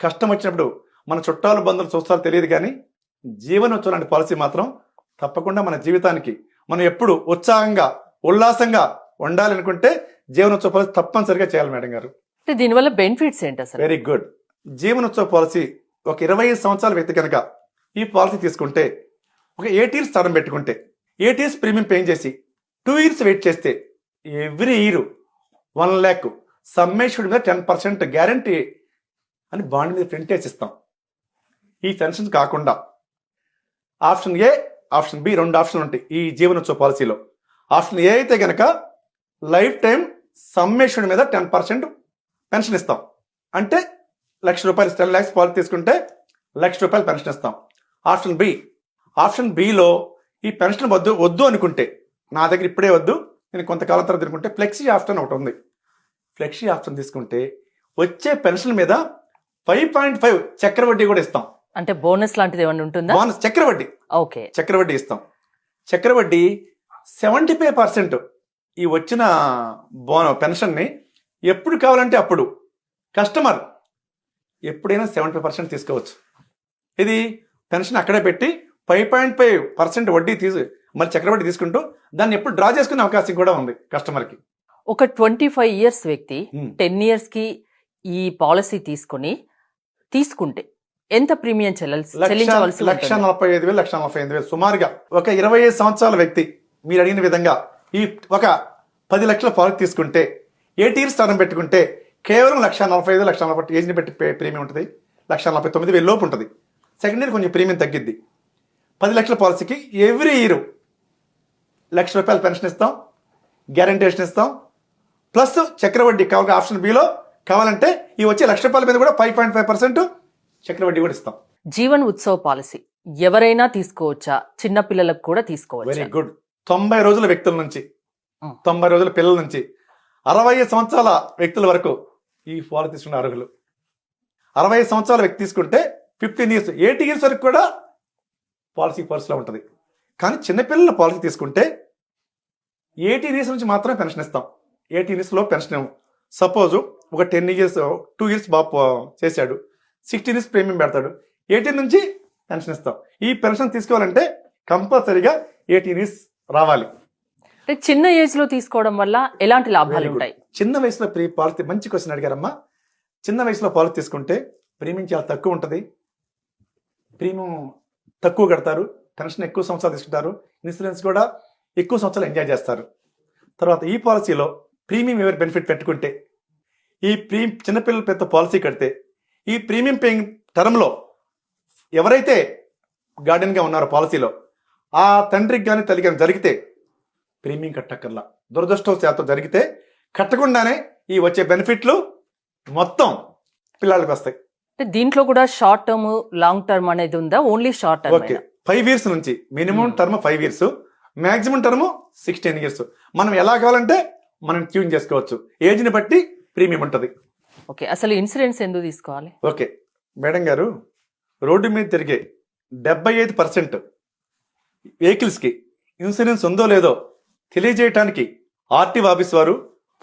కష్టం వచ్చినప్పుడు మన చుట్టాలు బంధువులు చూస్తారో తెలియదు, కానీ జీవనోత్సవం లాంటి పాలసీ మాత్రం తప్పకుండా మన జీవితానికి మనం ఎప్పుడు ఉత్సాహంగా ఉల్లాసంగా ఉండాలనుకుంటే జీవనోత్సవ పాలసీ తప్పనిసరిగా చేయాలి మేడం గారు. దీనివల్ల బెనిఫిట్స్ ఏంటి అసలు? Very good. జీవనోత్సవ పాలసీ ఒక 25 సంవత్సరాల వ్యక్తి కనుక ఈ పాలసీ తీసుకుంటే, ఒక 8 ఇయర్స్ టర్మ్ పెట్టుకుంటే, 8 ఇయర్స్ ప్రీమియం పే చేసి 2 ఇయర్స్ వెయిట్ చేస్తే ఎవ్రీ ఇయర్ 1 lakh సమ్మేషన్ మీద 10% గ్యారంటీ అని బాండ్ మీద ప్రింట్ వేసి ఇస్తాం. ఈ పెన్షన్ కాకుండా ఆప్షన్ ఏ, ఆప్షన్ బి 2 ఆప్షన్లు ఉంటాయి ఈ జీవనోత్సవ పాలసీలో. ఆప్షన్ ఏ అయితే గనక లైఫ్ టైం సమ్మేషన్ మీద 10% పెన్షన్ ఇస్తాం. అంటే ₹1,00,000 10 lakhs పాలసీ తీసుకుంటే ₹1,00,000 పెన్షన్ ఇస్తాం. ఆప్షన్ బిలో ఈ పెన్షన్ వద్దు అనుకుంటే, నా దగ్గర ఇప్పుడే వద్దు, నేను కొంతకాలం తర్వాత అనుకుంటే ఫ్లెక్సీ ఆప్షన్ ఒకటి ఉంది. ఫ్లెక్సీ ఆప్షన్ తీసుకుంటే వచ్చే పెన్షన్ మీద 5.5 చక్రవడ్డీ కూడా ఇస్తాం. అంటే బోనస్ లాంటిది ఏమైనా ఉంటుందా? బోనస్ చక్రవడ్డీ. ఓకే, చక్రవడ్డీ ఇస్తాం. చక్రవడ్డీ 75% ఈ వచ్చిన పెన్షన్ని ఎప్పుడు కావాలంటే అప్పుడు కస్టమర్ ఎప్పుడైనా 75% తీసుకోవచ్చు. ఇది పెన్షన్ అక్కడే పెట్టి 5.5% వడ్డీ మరి చక్రవడ్డీ తీసుకుంటూ దాన్ని ఎప్పుడు డ్రా చేసుకునే అవకాశం కూడా ఉంది కస్టమర్కి. ఒక 25 ఇయర్స్ వ్యక్తి 10 ఇయర్స్ కి ఈ పాలసీ తీసుకుంటే ఎంత ప్రీమియం చెల్లించవలసి? 1,45,000 1,45,000 సుమారుగా. ఒక 25 సంవత్సరాల వ్యక్తి మీరు అడిగిన విధంగా ఈ ఒక 10 లక్షల పాలసీ తీసుకుంటే 8 ఇయర్స్ టర్మ్ పెట్టుకుంటే కేవలం 1,45,000 1,40,000 ఏజ్ని పెట్టి ప్రీమియం ఉంటుంది. 1,49,000 లోపు ఉంటుంది. సెకండ్ ఇయర్ కొంచెం ప్రీమియం తగ్గిద్ది. 10 లక్షల పాలసీకి ఎవ్రీ ఇయర్ ₹1,00,000 పెన్షన్ ఇస్తాం, గ్యారంటీషన్ ఇస్తాం, ప్లస్ చక్రవడ్డీ కావాలి. ఆప్షన్ బిలో కావాలంటే ఈ వచ్చే ₹1,00,000 మీద కూడా 5.5% చక్రవడ్డీ కూడా ఇస్తాం. జీవన్ ఉత్సవ్ పాలసీ ఎవరైనా తీసుకోవచ్చా? చిన్న పిల్లలకు కూడా తీసుకోవచ్చు? Very good. 90 రోజుల వ్యక్తుల నుంచి, 90 రోజుల పిల్లల నుంచి 60 సంవత్సరాల వ్యక్తుల వరకు ఈ పాలసీ తీసుకున్న అర్హులు. 60 సంవత్సరాల వ్యక్తి తీసుకుంటే 15 ఇయర్స్ 80 ఇయర్స్ వరకు కూడా పాలసీలో ఉంటుంది. కానీ చిన్నపిల్లల పాలసీ తీసుకుంటే 18 ఇయర్స్ నుంచి మాత్రమే పెన్షన్ ఇస్తాం. 18 ఇయర్స్లో పెన్షన్ సపోజ్ ఒక 10 ఇయర్స్ 2 ఇయర్స్ బాబు చేశాడు, 16 ఇయర్స్ ప్రీమియం పెడతాడు, 18 నుంచి పెన్షన్ ఇస్తాం. ఈ పెన్షన్ తీసుకోవాలంటే కంపల్సరీగా 18 ఇయర్స్ రావాలి. చిన్న ఏజ్ లో తీసుకోవడం వల్ల ఎలాంటి లాభాలు ఉంటాయి? చిన్న వయసులో పాలసీ, మంచి క్వశ్చన్ అడిగారమ్మా. చిన్న వయసులో పాలసీ తీసుకుంటే ప్రీమియం చాలా తక్కువ ఉంటుంది. ప్రీమియం తక్కువ కడతారు, పెన్షన్ ఎక్కువ సంవత్సరాలు తీసుకుంటారు, ఇన్సూరెన్స్ కూడా ఎక్కువ సంవత్సరాలు ఎంజాయ్ చేస్తారు. తర్వాత ఈ పాలసీలో ప్రీమియం ఎవరి బెనిఫిట్ పెట్టుకుంటే, ఈ చిన్నపిల్లల పెద్ద పాలసీ కడితే ఈ ప్రీమియం పేయింగ్ టర్మ్లో ఎవరైతే గార్డెన్గా ఉన్నారో పాలసీలో ఆ తండ్రికి కానీ తల్లి కానీ జరిగితే ప్రీమియం కట్టక్కర్లా. దురదృష్టవశాత్తు జరిగితే కట్టకుండానే ఈ వచ్చే బెనిఫిట్లు మొత్తం పిల్లలకి వస్తాయి. దీంట్లో కూడా షార్ట్ టర్మ్ లాంగ్ టర్మ్ అనేది ఉందా? Only short term. Okay, 5 years నుంచి minimum term 5 years, maximum term 16 years. మనం ఎలా కావాలంటే మనం ట్యూన్ చేసుకోవచ్చు. ఏజ్ని బట్టి ప్రీమియం ఉంటుంది. ఓకే, అసలు ఇన్సూరెన్స్ ఎందుకు తీసుకోవాలి? ఓకే మేడం గారు, రోడ్డు మీద తిరిగే 75% వెహికల్స్కి ఇన్సూరెన్స్ ఉందో లేదో తెలియజేయటానికి ఆర్టీఓ ఆఫీస్ వారు,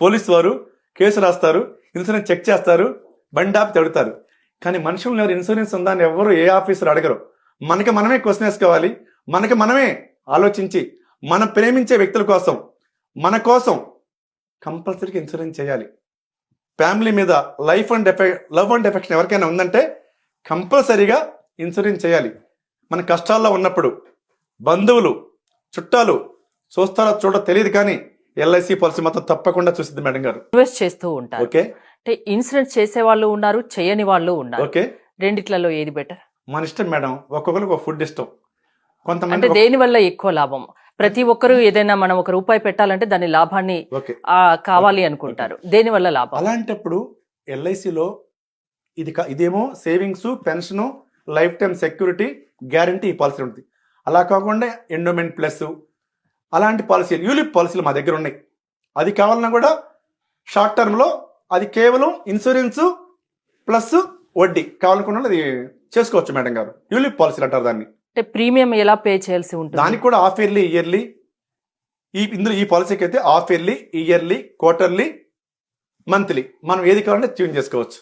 పోలీసు వారు కేసు రాస్తారు, ఇన్సూరెన్స్ చెక్ చేస్తారు, బండి ఆపి తడుతారు. కానీ మనుషులను ఎవరు ఇన్సూరెన్స్ ఉందా అని ఎవరు ఏ ఆఫీసర్ అడగరు. మనకి మనమే క్వశ్చన్ వేసుకోవాలి. మనకి మనమే ఆలోచించి మనం ప్రేమించే వ్యక్తుల కోసం, మన కోసం కంపల్సరీగా ఇన్సూరెన్స్ చేయాలి. ఫ్యామిలీ మీద లవ్ అండ్ ఎఫెక్షన్ ఎవరికైనా ఉందంటే కంపల్సరీగా ఇన్సూరెన్స్ చేయాలి. మన కష్టాల్లో ఉన్నప్పుడు బంధువులు, చుట్టాలు చూస్తారో చూడో తెలియదు, కానీ ఎల్ఐసి పాలసీ మాత్రం తప్పకుండా చూస్తుంది మేడం గారు. ఇన్వెస్ట్ చేస్తూ ఉంటారు. ఓకే, అంటే ఇన్సూరెన్స్ చేసే వాళ్ళు ఉన్నారు, చేయని వాళ్ళు ఉన్నారు. ఓకే, రెండిట్లలో ఏది బెటర్? మన ఇష్టం మేడం. ఒక్కొక్కరికి ఒక ఫుడ్ ఇష్టం. కొంతమంది అంటే దేని వల్ల ఎక్కువ లాభం? ప్రతి ఒక్కరు ఏదైనా మనం ₹1 పెట్టాలంటే దాని లాభాన్ని కావాలి అనుకుంటారు. దేని వల్ల లాభం? అలాంటప్పుడు ఎల్ఐసిలో ఇదేమో savings, pension, life time security, guarantee ఈ పాలసీ ఉంటుంది. అలా కాకుండా ఎండోమెంట్ ప్లస్ అలాంటి పాలసీలు, యూలిప్ పాలసీలు మా దగ్గర ఉన్నాయి. అది కావాలన్నా కూడా షార్ట్ టర్మ్లో అది కేవలం ఇన్సూరెన్స్ ప్లస్ వడ్డీ కావాలనుకున్న అది చేసుకోవచ్చు మేడం గారు. యూలిప్ పాలసీలు అంటారు దాన్ని. అంటే ప్రీమియం ఎలా పే చేయాల్సి ఉంటుంది? దానికి కూడా హాఫ్ ఇయర్లీ, ఇయర్లీ. ఇందులో ఈ పాలసీకి అయితే half yearly, yearly, quarterly, monthly మనం ఏది కావాలంటే ట్యూన్ చేసుకోవచ్చు.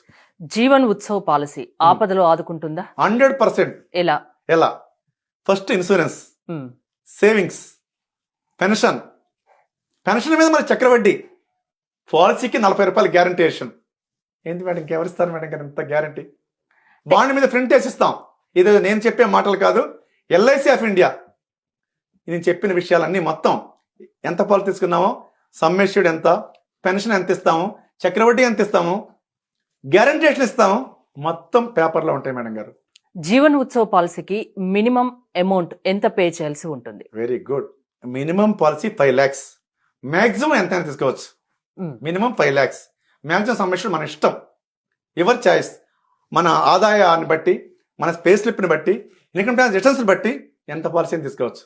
జీవన్ ఉత్సవ్ పాలసీ ఆపదలో ఆదుకుంటుందా? 100%. ఎలా? ఎలా? ఫస్ట్ ఇన్సూరెన్స్, ఉమ్, సేవింగ్స్, పెన్షన్ మీద మరి చక్రవడ్డీ, పాలసీకి 40 రూపాయలు గ్యారంటీషన్. ఏంటి మేడం ఇంకెవరిస్తారు మేడం గారు ఇంత గ్యారంటీ? బాండ్ మీద ప్రింట్ వేసిస్తాం. ఇది నేను చెప్పే మాటలు కాదు, ఎల్ఐసి ఆఫ్ ఇండియా నేను చెప్పిన విషయాలన్నీ మొత్తం ఎంత పాలు తీసుకున్నామో, సమ్మెష్యూడ్ ఎంత, పెన్షన్ ఎంత ఇస్తాము, చక్రవడ్డీ ఎంత ఇస్తాము, గ్యారంటీషన్ ఇస్తాము, మొత్తం పేపర్లో ఉంటాయి మేడం గారు. జీవన్ ఉత్సవ్ పాలసీకి మినిమం అమౌంట్ ఎంత పే చేయాల్సి ఉంటుంది? Very good. Minimum policy 5 lakhs, maximum ఎంత అయినా తీసుకోవచ్చు. మినిమం 5 lakhs, మ్యాక్సిమం సమ్మెషన్ మన ఇష్టం, ఎవరి చాయిస్. మన ఆదాయాన్ని బట్టి, మన స్పేస్ స్లిప్ని బట్టి, ఇన్కమ్ ట్యాక్స్ రిటర్న్స్ బట్టి ఎంత పాలసీని తీసుకోవచ్చు.